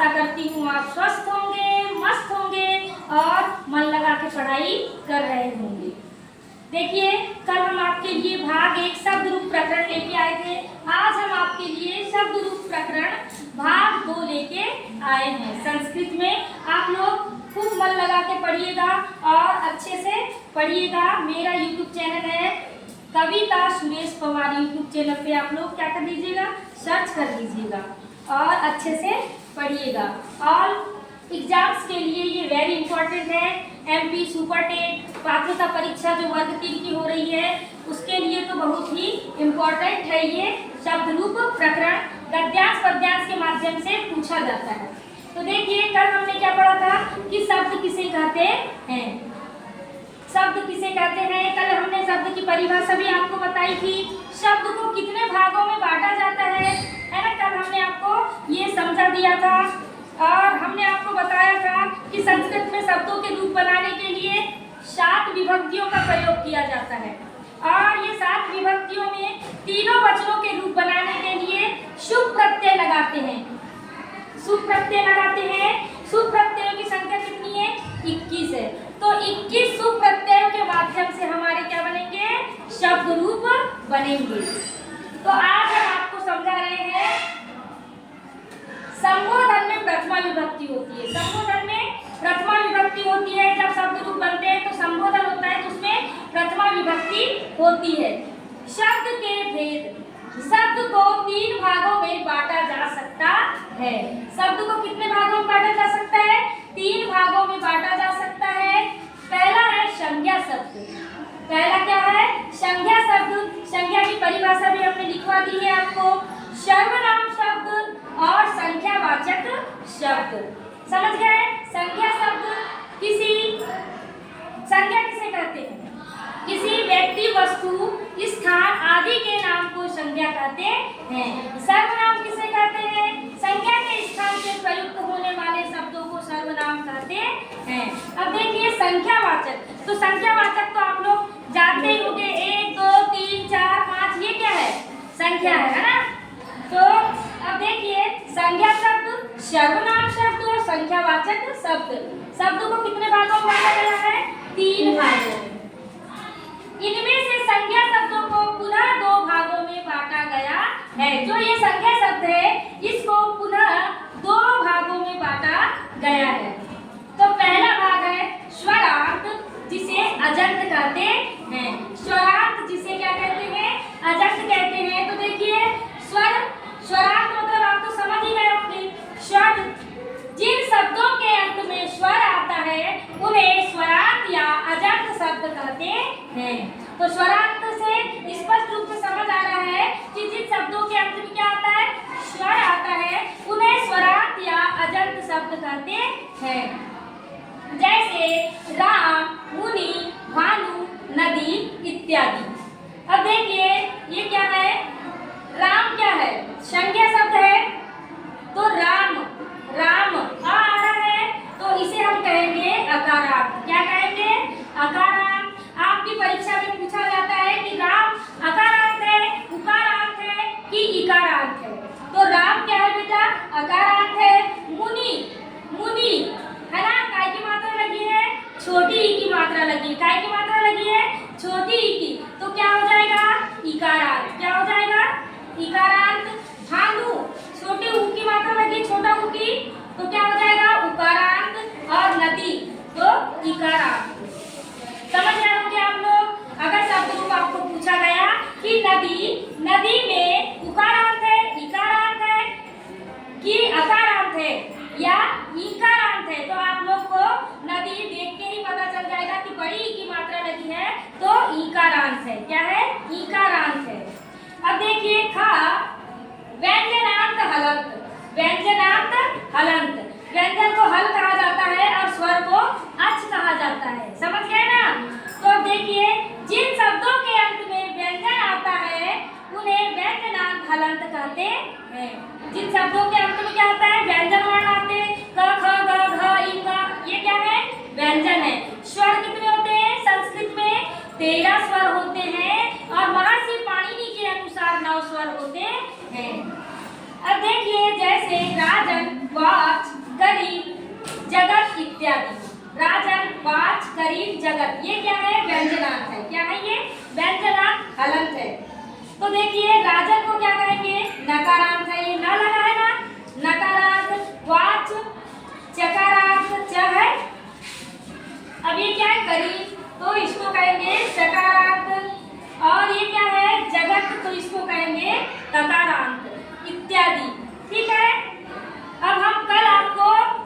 आशा करती हूँ आप स्वस्थ होंगे, मस्त होंगे और मन लगा के पढ़ाई कर रहे होंगे। देखिए, कल हम आपके लिए भाग 1 शब्द रूप प्रकरण लेके आए थे। आज हम आपके लिए शब्द रूप प्रकरण भाग 2 लेके आए हैं। संस्कृत में आप लोग खूब मन लगा के पढ़िएगा और अच्छे से पढ़िएगा। मेरा यूट्यूब चैनल है कविता सुरेश पवार। यूट्यूब चैनल पे आप लोग क्या कर दीजिएगा, सर्च कर दीजिएगा और अच्छे से पढ़िएगा। और एग्जाम्स के लिए ये वेरी इंपॉर्टेंट है। एमपी सुपर टेट पात्रता परीक्षा जो वर्ग 3 की हो रही है उसके लिए तो बहुत ही इम्पोर्टेंट है। ये शब्द रूप प्रकरण गद्यांश पद्यांश के माध्यम से पूछा जाता है। तो देखिए, कल हमने क्या पढ़ा था कि शब्द किसे कहते हैं। शब्द किसे कहते हैं, कल हमने शब्द की परिभाषा भी आपको बताई थी। शब्द को कितने भागों में बांटा जाता है ना, कल हमने आपको ये समझा दिया था। और हमने आपको बताया था कि संस्कृत में शब्दों के रूप बनाने के लिए 7 विभक्तियों का प्रयोग किया जाता है। और ये 7 विभक्तियों में तीनों वचनों के रूप बनाने के लिए शुभ प्रत्यय लगाते हैं। शुभ प्रत्यय लगाते हैं। शुभ प्रत्ययों की संख्या कितनी है? 21 है। तो 21 शुभ प्रत्ययों के माध्यम से हमारे क्या बनेंगे? शब्द रूप बनेंगे। तो आज हम आपको समझा रहे हैं संबोधन में प्रथमा विभक्ति होती है। संबोधन में प्रथमा विभक्ति होती है। जब शब्द रूप बनते हैं तो संबोधन होता है तो उसमें प्रथमा विभक्ति होती है। शब्द के भेद, शब्द को 3 भागों में बांटा जा सकता है। शब्द को कितने भागों में बांटा जा सकता है? 3 भागों में बांटा जा सकता है। पहला है संज्ञा शब्द। पहला क्या है? संज्ञा शब्द। संज्ञा की परिभाषा भी हमने लिखवा दी है आपको। सर्वनाम शब्द और संख्यावाचक शब्द। समझ गए? संज्ञा शब्द संज्ञा किसे कहते हैं? किसी व्यक्ति, वस्तु, स्थान आदि के नाम को संज्ञा कहते हैं। सर्वनाम किसे कहते हैं? संज्ञा के स्थान से प्रयुक्त होने वाले शब्दों को सर्वनाम कहते हैं। अब देखिए संख्यावाचक। तो संख्यावाचक तो आप लोग जानते ही होंगे, 1 2 3 4 5 ये क्या है? संख्या है ना। तो अब देखिए, संज्ञा शब्द, सर्वनाम शब्द और संख्यावाचक शब्द। शब्द को कितने भागों में बांटा गया है? 3 भागों में। इनमें से संज्ञा शब्दों को पुनः 2 भागों में बांटा गया है। जो ये संज्ञा शब्द है इसको पुनः 2 भागों में बांटा गया है। तो पहला भाग है स्वरांत, जिसे अजंत कहते हैं। स्वरांत जिसे क्या कहते हैं? अजंत कहते हैं। तो देखिए, स्वरांत मतलब आप तो समझ ही गए होंगे। स्वर, जिन शब्दों के अंत में स्वर आता है उन्हें स्वरांत या अजंत शब्द कहते हैं। तो स्वरांत से स्पष्ट रूप से समझ आ रहा है कि जिन शब्दों के अंत में क्या आता है? स्वर आता है, उन्हें स्वरांत या अजंत शब्द कहते हैं। जैसे राम, मुनि, भानु, नदी इत्यादि। अब देखिए, ये क्या है? राम क्या है? संज्ञा शब्द है। तो राम, राम आ रहा है तो इसे हम कहेंगे अकारांत। क्या कहेंगे? अकारांत। आपकी परीक्षा में पूछा जाता है कि राम अकारांत है, उकारांत है कि इकारांत है। तो राम क्या है बेटा? अकारांत है। मुनि, मुनि है ना, काय की मात्रा लगी है? छोटी ई की मात्रा लगी है। काय की मात्रा लगी है? छोटी ई की। तो क्या हो जाएगा? इकारांत। क्या हो जाएगा? इकारांत। भानु, छोटे ऊ की मात्रा लगी, छोटा ऊ की, तो क्या हो जाएगा? उकारांत। और नदी तो इकारांत। समझ रहे होंगे आप लोग। अगर शब्द रूप आपको पूछा गया कि नदी, नदी में उकारांत है, इकारांत है कि अकारांत है या इकारांत है, तो आप लोग को नदी देख के ही पता चल जाएगा कि बड़ी ई की मात्रा लगी है तो इकारांत है। क्या है? इकारांत है। अब देखिए, खा व्यंजनांत हलंत। व्यंजनांत हलंत। व्यंजन को हल कहा जाता है और स्वर को अच कहा जाता है। समझ गए ना? तो देखिए, जिन शब्दों के अंत में व्यंजन आता है उन्हें व्यंजनांत हलंत कहते हैं। जिन शब्दों के अंत में क्या आता है? व्यंजन वर्ण आते हैं, क ख ग घ इ ग, ये क्या है? व्यंजन है। स्वर कितने होते हैं? संस्कृत में 13 स्वर होते हैं और महर्षि पाणिनि के अनुसार 9 स्वर होते हैं। अब देखिए, जैसे राजन, वाच, करीब, जगत इत्यादि। राजन, वाच, करीब, जगत, ये क्या है? व्यंजनार्थ है। क्या है ये? व्यंजनार्थ हलंत है। तो देखिए राजन को क्या कहेंगे? नकारांत है, ये न लगा है ना, नकारांत। वाच चकारांत, च है। अब ये क्या है? करीब, तो इसको कहेंगे सकारांत। और ये क्या है? जगत, तो इसको कहेंगे तकारांत इत्यादि। ठीक है। अब हम कल आपको